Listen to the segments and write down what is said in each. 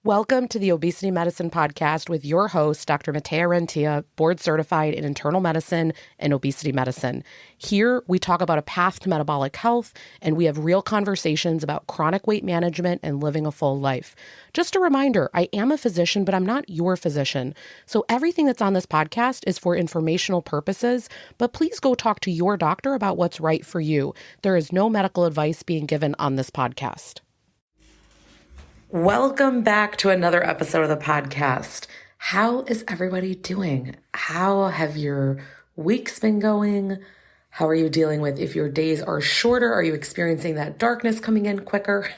Welcome to the Obesity Medicine Podcast with your host, Dr. Rentea, board certified in internal medicine and obesity medicine. Here, we talk about a path to metabolic health, and we have real conversations about chronic weight management and living a full life. Just a reminder, I am a physician, but I'm not your physician. So everything that's on this podcast is for informational purposes, but please go talk to your doctor about what's right for you. There is no medical advice being given on this podcast. Welcome back to another episode of the podcast. How is everybody doing? How have your weeks been going? How are you dealing with if your days are shorter? Are you experiencing that darkness coming in quicker?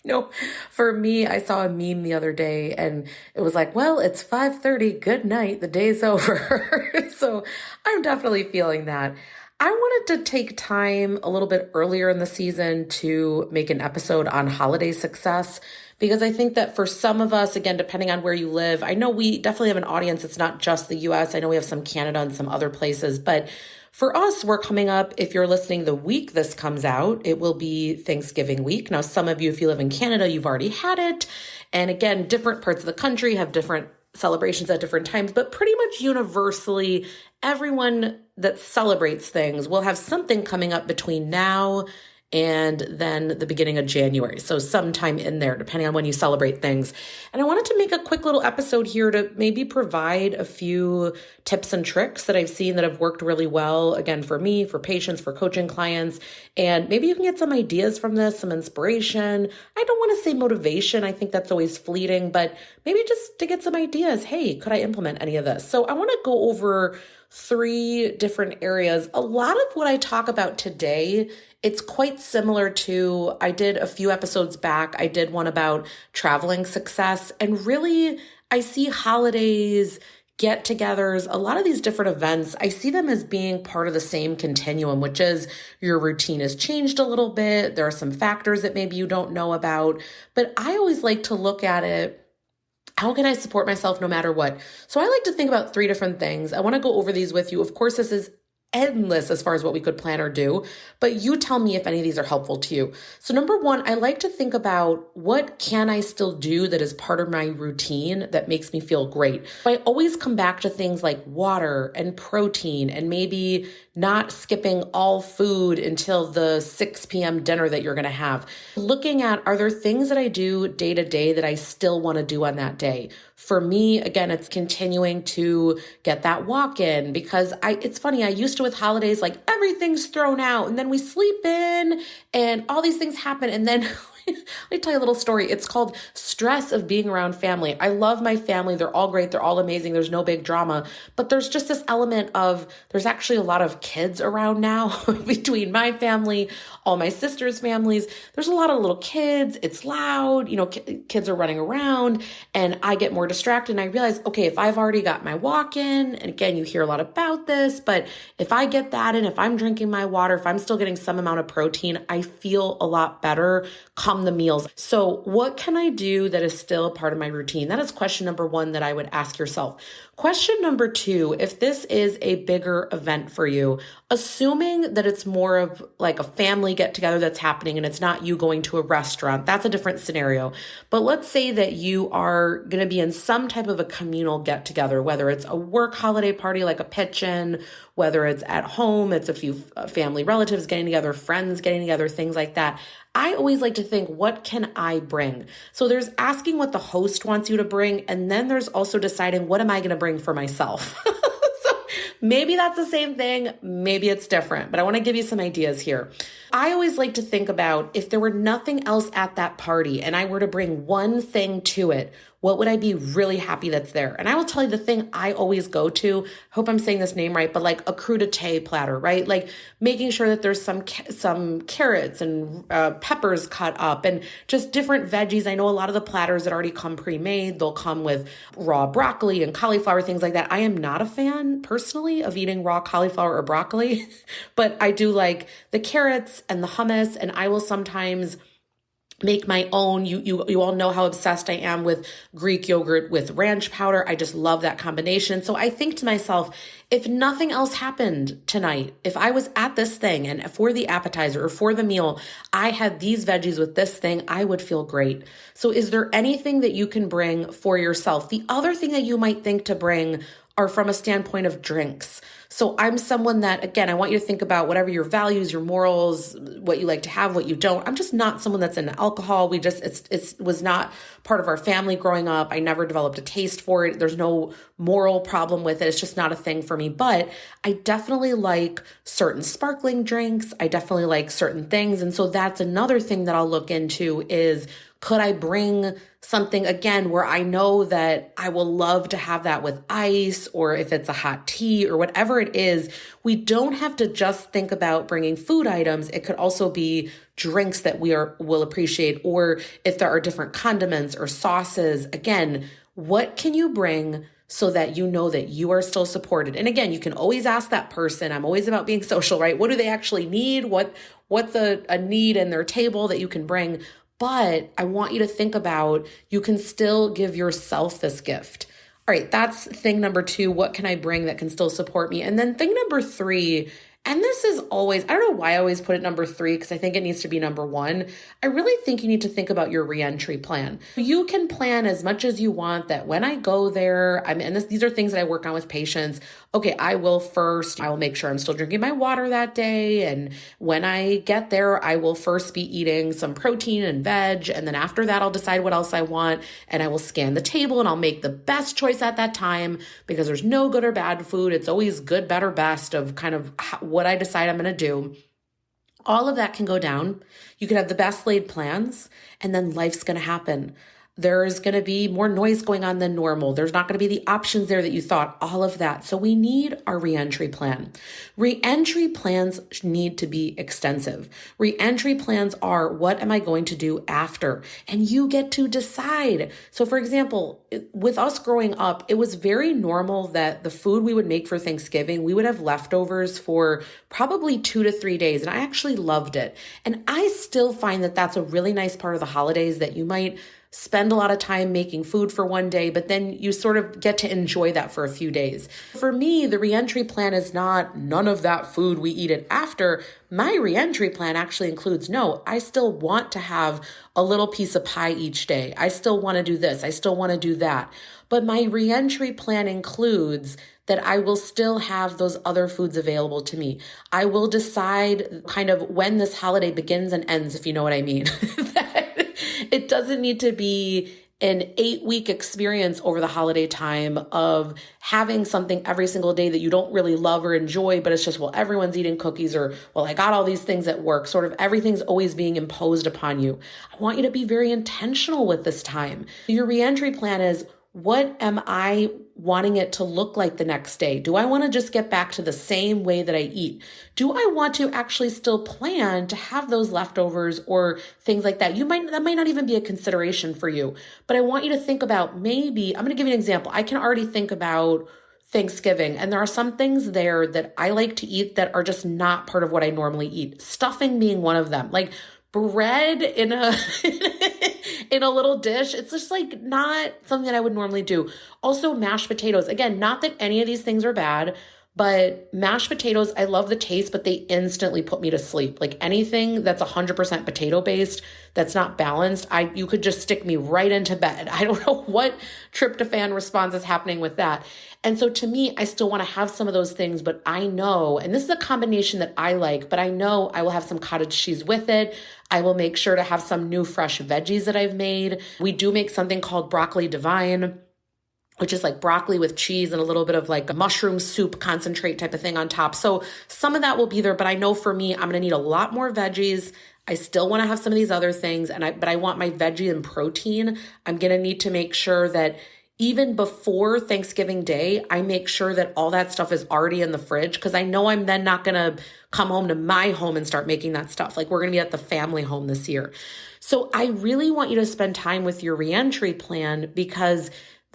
No, for me, I saw a meme the other day and it was like, well, it's 5:30. Good night. The day's over. So I'm definitely feeling that. I wanted to take time a little bit earlier in the season to make an episode on holiday success, because I think that for some of us, again, depending on where you live, I know we definitely have an audience. It's not just the US. I know we have some Canada and some other places, but for us, we're coming up, if you're listening the week this comes out, it will be Thanksgiving week. Now, some of you, if you live in Canada, you've already had it. And again, different parts of the country have different celebrations at different times, but pretty much universally, everyone that celebrates things will have something coming up between now and then the beginning of January. So sometime in there, depending on when you celebrate things. And I wanted to make a quick little episode here to maybe provide a few tips and tricks that I've seen that have worked really well, again, for me, for patients, for coaching clients. And maybe you can get some ideas from this, some inspiration. I don't want to say motivation. I think that's always fleeting, but maybe just to get some ideas. Hey, could I implement any of this? So I want to go over 3 different areas. A lot of what I talk about today, it's quite similar to, I did a few episodes back, I did one about traveling success, and really I see holidays, get-togethers, a lot of these different events, I see them as being part of the same continuum, which is your routine has changed a little bit. There are some factors that maybe you don't know about, but I always like to look at it, how can I support myself no matter what? So I like to think about 3 different things. I want to go over these with you. Of course, this is endless as far as what we could plan or do, but you tell me if any of these are helpful to you. So number 1, I like to think about what can I still do that is part of my routine that makes me feel great. I always come back to things like water and protein and maybe not skipping all food until the 6 p.m. dinner that you're going to have. Looking at, are there things that I do day to day that I still want to do on that day? For me, again, it's continuing to get that walk in, because it's funny, I used to with holidays, like everything's thrown out and then we sleep in and all these things happen. And then let me tell you a little story. It's called stress of being around family. I love my family. They're all great. They're all amazing. There's no big drama, but there's just this element of, there's actually a lot of kids around now between my family, all my sister's families. There's a lot of little kids. It's loud, kids are running around and I get more distracted. And I realize, okay, if I've already got my walk in, and again, you hear a lot about this, but if I get that in, if I'm drinking my water, if I'm still getting some amount of protein, I feel a lot better come the meals. So what can I do that is still a part of my routine? That is question number 1 that I would ask yourself. Question number 2, if this is a bigger event for you, assuming that it's more of like a family get together that's happening and it's not you going to a restaurant, that's a different scenario. But let's say that you are going to be in some type of a communal get together, whether it's a work holiday party like a pitch-in, whether it's at home, it's a few family relatives getting together, friends getting together, things like that. I always like to think, what can I bring? So there's asking what the host wants you to bring, and then there's also deciding, what am I going to bring for myself? So maybe that's the same thing, maybe it's different, but I want to give you some ideas here. I always like to think about, if there were nothing else at that party and I were to bring one thing to it, what would I be really happy that's there? And I will tell you the thing I always go to, hope I'm saying this name right, but like a crudité platter, right? Like making sure that there's some carrots and peppers cut up and just different veggies. I know a lot of the platters that already come pre-made, they'll come with raw broccoli and cauliflower, things like that. I am not a fan personally of eating raw cauliflower or broccoli, but I do like the carrots and the hummus, and I will sometimes make my own. You all know how obsessed I am with Greek yogurt with ranch powder. I just love that combination. So I think to myself, if nothing else happened tonight, if I was at this thing and for the appetizer or for the meal, I had these veggies with this thing, I would feel great. So is there anything that you can bring for yourself? The other thing that you might think to bring are from a standpoint of drinks. So I'm someone that, again, I want you to think about whatever your values, your morals, what you like to have, what you don't. I'm just not someone that's into alcohol. It was not part of our family growing up. I never developed a taste for it. There's no moral problem with it. It's just not a thing for me. But I definitely like certain sparkling drinks. I definitely like certain things. And so that's another thing that I'll look into is, could I bring something, again, where I know that I will love to have that with ice, or if it's a hot tea or whatever it is. We don't have to just think about bringing food items. It could also be drinks that will appreciate, or if there are different condiments or sauces. Again, what can you bring so that you know that you are still supported? And again, you can always ask that person. I'm always about being social, right? What do they actually need? What's a need in their table that you can bring? But I want you to think about, you can still give yourself this gift. All right, that's thing number 2. What can I bring that can still support me? And then thing number 3, and this is always, I don't know why I always put it number 3, because I think it needs to be number 1. I really think you need to think about your reentry plan. You can plan as much as you want that when I go there, these are things that I work on with patients. Okay, I will make sure I'm still drinking my water that day. And when I get there, I will first be eating some protein and veg. And then after that, I'll decide what else I want. And I will scan the table and I'll make the best choice at that time, because there's no good or bad food. It's always good, better, best of kind of what I decide I'm going to do. All of that can go down. You can have the best laid plans, and then life's going to happen. There's going to be more noise going on than normal. There's not going to be the options there that you thought, all of that. So we need our reentry plan. Reentry plans need to be extensive. Reentry plans are, what am I going to do after? And you get to decide. So for example, with us growing up, it was very normal that the food we would make for Thanksgiving, we would have leftovers for probably 2 to 3 days. And I actually loved it. And I still find that that's a really nice part of the holidays, that you might spend a lot of time making food for one day, but then you sort of get to enjoy that for a few days. For me, the reentry plan is not none of that food, we eat it after. My reentry plan actually includes, no, I still want to have a little piece of pie each day. I still want to do this. I still want to do that. But my reentry plan includes that I will still have those other foods available to me. I will decide kind of when this holiday begins and ends, if you know what I mean. It doesn't need to be an 8-week experience over the holiday time of having something every single day that you don't really love or enjoy, but it's just, well, everyone's eating cookies, or, well, I got all these things at work. Sort of everything's always being imposed upon you. I want you to be very intentional with this time. Your reentry plan is, what am I wanting it to look like the next day? Do I want to just get back to the same way that I eat? Do I want to actually still plan to have those leftovers or things like that? That might not even be a consideration for you, but I want you to think about, maybe, I'm going to give you an example. I can already think about Thanksgiving, and there are some things there that I like to eat that are just not part of what I normally eat. Stuffing being one of them. Like bread in a in a little dish, it's just like not something that I would normally do. Also, mashed potatoes. Again, not that any of these things are bad, but mashed potatoes, I love the taste, but they instantly put me to sleep. Like anything that's 100% potato based, that's not balanced, you could just stick me right into bed. I don't know what tryptophan response is happening with that. And so to me, I still want to have some of those things, but I know, and this is a combination that I like, but I know I will have some cottage cheese with it. I will make sure to have some new fresh veggies that I've made. We do make something called broccoli divine, which is like broccoli with cheese and a little bit of like a mushroom soup concentrate type of thing on top. So some of that will be there, but I know for me, I'm going to need a lot more veggies. I still want to have some of these other things, but I want my veggie and protein. I'm going to need to make sure that even before Thanksgiving Day, I make sure that all that stuff is already in the fridge, because I know I'm then not going to come home to my home and start making that stuff. Like we're going to be at the family home this year. So I really want you to spend time with your reentry plan, because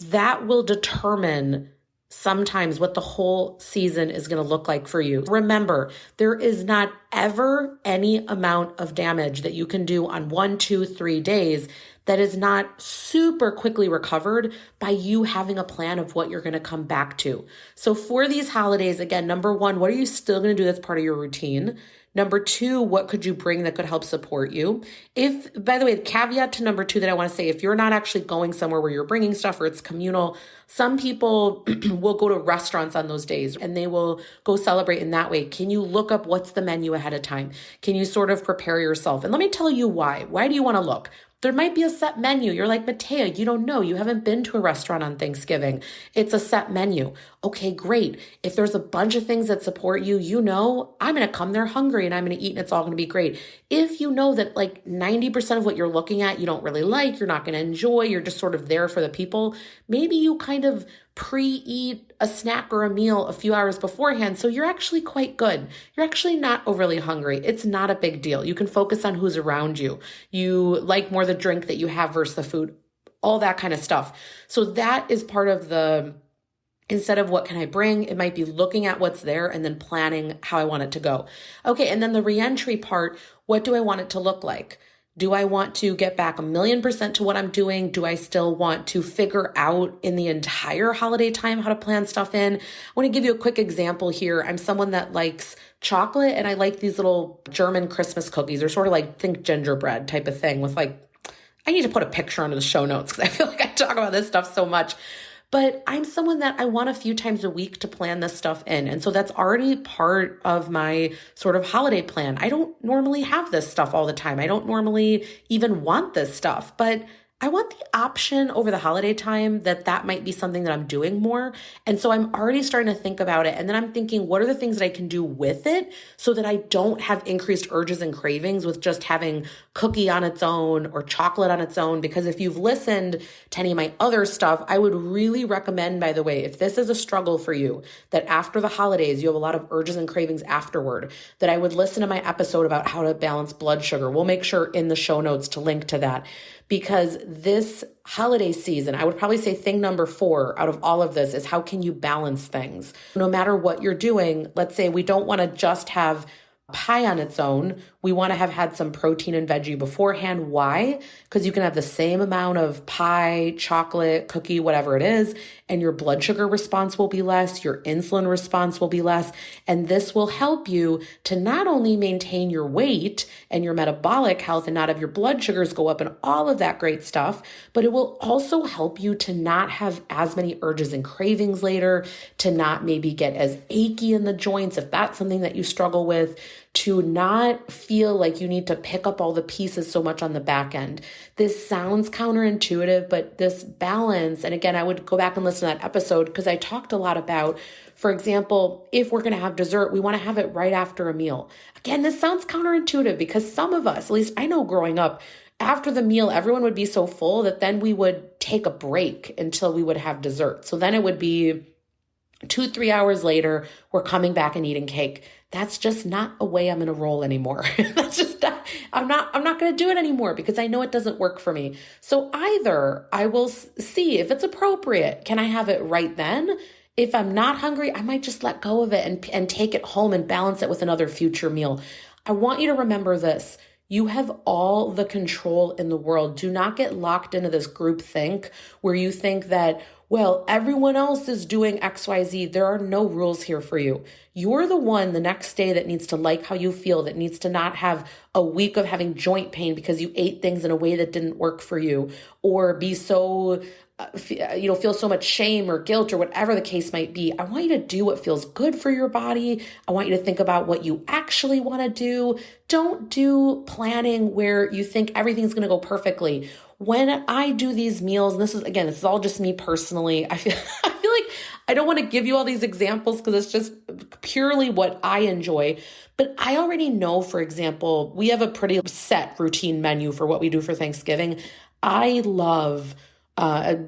that will determine sometimes what the whole season is going to look like for you. Remember, there is not ever any amount of damage that you can do on 1, 2, 3 days that is not super quickly recovered by you having a plan of what you're going to come back to. So for these holidays, again, number one, what are you still going to do that's part of your routine? Number two, what could you bring that could help support you? If, by the way, the caveat to number two that I want to say, if you're not actually going somewhere where you're bringing stuff or it's communal, some people will go to restaurants on those days and they will go celebrate in that way. Can you look up what's the menu ahead of time? Can you sort of prepare yourself? And let me tell you why. Why do you want to look? There might be a set menu. You're like, Rentea, you don't know. You haven't been to a restaurant on Thanksgiving. It's a set menu. Okay, great. If there's a bunch of things that support you, you know, I'm going to come there hungry and I'm going to eat and it's all going to be great. If you know that like 90% of what you're looking at, you don't really like, you're not going to enjoy, you're just sort of there for the people, maybe you kind of pre-eat a snack or a meal a few hours beforehand. So you're actually quite good. You're actually not overly hungry. It's not a big deal. You can focus on who's around you. You like more the drink that you have versus the food, all that kind of stuff. So that is part of the, instead of what can I bring, it might be looking at what's there and then planning how I want it to go. Okay. And then the reentry part, what do I want it to look like? Do I want to get back 1,000,000% to what I'm doing? Do I still want to figure out in the entire holiday time how to plan stuff in? I want to give you a quick example here. I'm someone that likes chocolate and I like these little German Christmas cookies. They're sort of like, think gingerbread type of thing with like, I need to put a picture under the show notes because I feel like I talk about this stuff so much. But I'm someone that I want a few times a week to plan this stuff in. And so that's already part of my sort of holiday plan. I don't normally have this stuff all the time. I don't normally even want this stuff, but I want the option over the holiday time that might be something that I'm doing more. And so I'm already starting to think about it. And then I'm thinking, what are the things that I can do with it so that I don't have increased urges and cravings with just having cookie on its own or chocolate on its own? Because if you've listened to any of my other stuff, I would really recommend, by the way, if this is a struggle for you, that after the holidays, you have a lot of urges and cravings afterward, that I would listen to my episode about how to balance blood sugar. We'll make sure in the show notes to link to that. Because this holiday season, I would probably say thing number 4 out of all of this is how can you balance things? No matter what you're doing, let's say we don't want to just have pie on its own. We want to have had some protein and veggie beforehand. Why? Because you can have the same amount of pie, chocolate, cookie, whatever it is, and your blood sugar response will be less, your insulin response will be less, and this will help you to not only maintain your weight and your metabolic health and not have your blood sugars go up and all of that great stuff, but it will also help you to not have as many urges and cravings later, to not maybe get as achy in the joints if that's something that you struggle with, to not feel like you need to pick up all the pieces so much on the back end. This sounds counterintuitive, but this balance, and again, I would go back and listen to that episode because I talked a lot about, for example, if we're going to have dessert, we want to have it right after a meal. Again, this sounds counterintuitive because some of us, at least I know growing up, after the meal, everyone would be so full that then we would take a break until we would have dessert. So then it would be 2-3 hours later, we're coming back and eating cake. That's just not a way I'm going to roll anymore. That's just not, I'm not going to do it anymore because I know it doesn't work for me. So either I will see if it's appropriate. Can I have it right then? If I'm not hungry, I might just let go of it and take it home and balance it with another future meal. I want you to remember this. You have all the control in the world. Do not get locked into this group think where you think that, well, everyone else is doing XYZ. There are no rules here for you. You're the one the next day that needs to like how you feel, that needs to not have a week of having joint pain because you ate things in a way that didn't work for you, or be so feel so much shame or guilt or whatever the case might be. I want you to do what feels good for your body. I want you to think about what you actually want to do. Don't do planning where you think everything's going to go perfectly. When I do these meals, and this is all just me personally, I feel like I don't want to give you all these examples because it's just purely what I enjoy. But I already know, for example, we have a pretty set routine menu for what we do for Thanksgiving. I love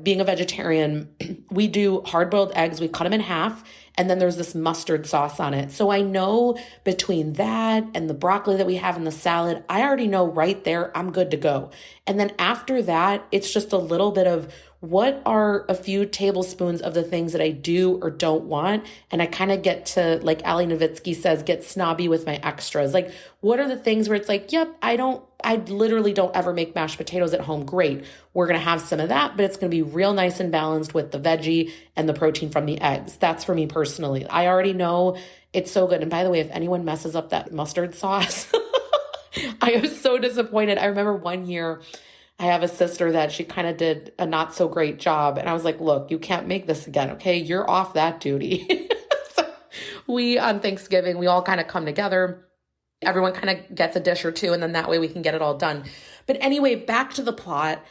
being a vegetarian. We do hard-boiled eggs. We cut them in half And then there's this mustard sauce on it. So I know between that and the broccoli that we have in the salad, I already know right there, I'm good to go. And then after that, it's just a little bit of what are a few tablespoons of the things that I do or don't want. And I kind of get to, like Ali Nowitzki says, get snobby with my extras. Like, what are the things where it's like, yep, I literally don't ever make mashed potatoes at home. Great. We're going to have some of that, but it's going to be real nice and balanced with the veggie and the protein from the eggs. That's for me personally. I already know it's so good. And by the way, if anyone messes up that mustard sauce, I am so disappointed. I remember one year I have a sister that she kind of did a not so great job. And I was like, look, you can't make this again. Okay. You're off that duty. So we, on Thanksgiving, we all kind of come together. Everyone kind of gets a dish or two, and then that way we can get it all done. But anyway, back to the plot.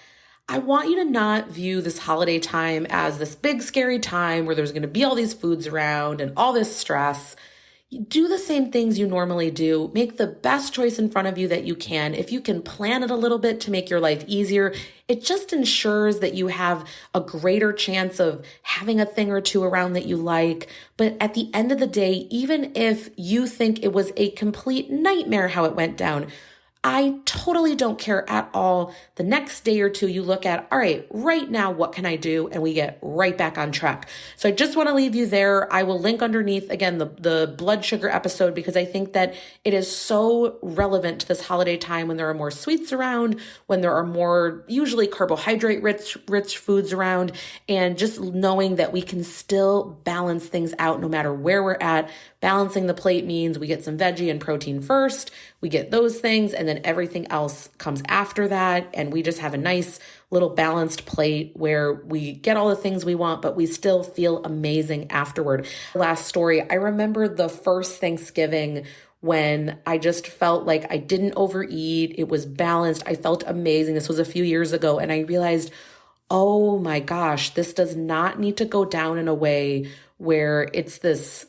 I want you to not view this holiday time as this big, scary time where there's going to be all these foods around and all this stress. Do the same things you normally do. Make the best choice in front of you that you can. If you can plan it a little bit to make your life easier, it just ensures that you have a greater chance of having a thing or two around that you like. But at the end of the day, even if you think it was a complete nightmare how it went down, I totally don't care at all. The next day or two, you look at, all right, right now, what can I do? And we get right back on track. So I just want to leave you there. I will link underneath, again, the blood sugar episode, because I think that it is so relevant to this holiday time when there are more sweets around, when there are more usually carbohydrate rich foods around, and just knowing that we can still balance things out no matter where we're at. Balancing the plate means we get some veggie and protein first, we get those things, and then everything else comes after that. And we just have a nice little balanced plate where we get all the things we want, but we still feel amazing afterward. Last story, I remember the first Thanksgiving when I just felt like I didn't overeat. It was balanced. I felt amazing. This was a few years ago. And I realized, oh my gosh, this does not need to go down in a way where it's this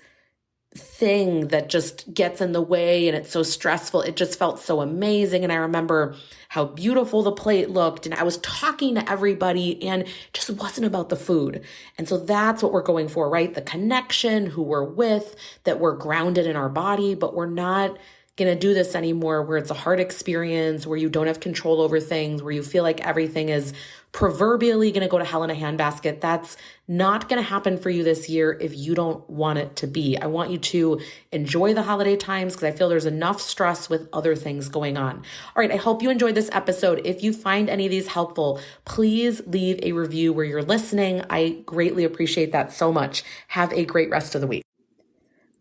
thing that just gets in the way and it's so stressful. It just felt so amazing. And I remember how beautiful the plate looked. And I was talking to everybody and it just wasn't about the food. And so that's what we're going for, right? The connection, who we're with, that we're grounded in our body, but we're not going to do this anymore where it's a hard experience, where you don't have control over things, where you feel like everything is proverbially going to go to hell in a handbasket. That's not going to happen for you this year if you don't want it to be. I want you to enjoy the holiday times because I feel there's enough stress with other things going on. All right, I hope you enjoyed this episode. If you find any of these helpful, please leave a review where you're listening. I greatly appreciate that so much. Have a great rest of the week.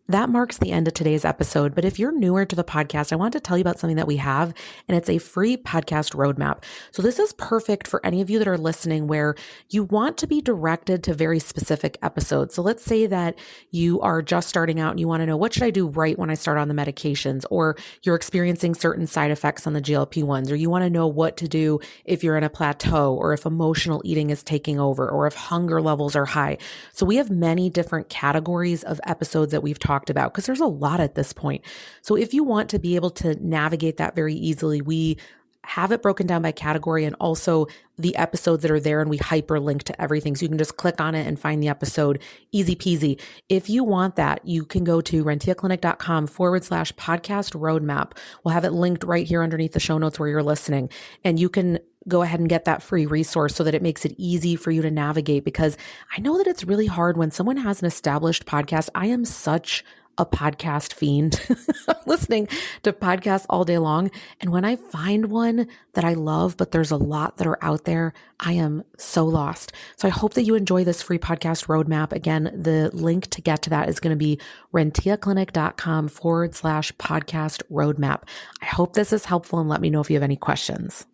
That marks the end of today's episode. But if you're newer to the podcast, I want to tell you about something that we have, and it's a free podcast roadmap. So this is perfect for any of you that are listening where you want to be directed to very specific episodes. So let's say that you are just starting out and you want to know, what should I do right when I start on the medications? Or you're experiencing certain side effects on the GLP-1s, or you want to know what to do if you're in a plateau, or if emotional eating is taking over, or if hunger levels are high. So we have many different categories of episodes that we've talked about, because there's a lot at this point. So if you want to be able to navigate that very easily, we have it broken down by category and also the episodes that are there, and we hyperlink to everything. So you can just click on it and find the episode, easy peasy. If you want that, you can go to renteaclinic.com/podcast roadmap. We'll have it linked right here underneath the show notes where you're listening. And you can go ahead and get that free resource so that it makes it easy for you to navigate, because I know that it's really hard when someone has an established podcast. I am such a podcast fiend, listening to podcasts all day long. And when I find one that I love, but there's a lot that are out there, I am so lost. So I hope that you enjoy this free podcast roadmap. Again, the link to get to that is going to be renteaclinic.com/podcast roadmap. I hope this is helpful, and let me know if you have any questions.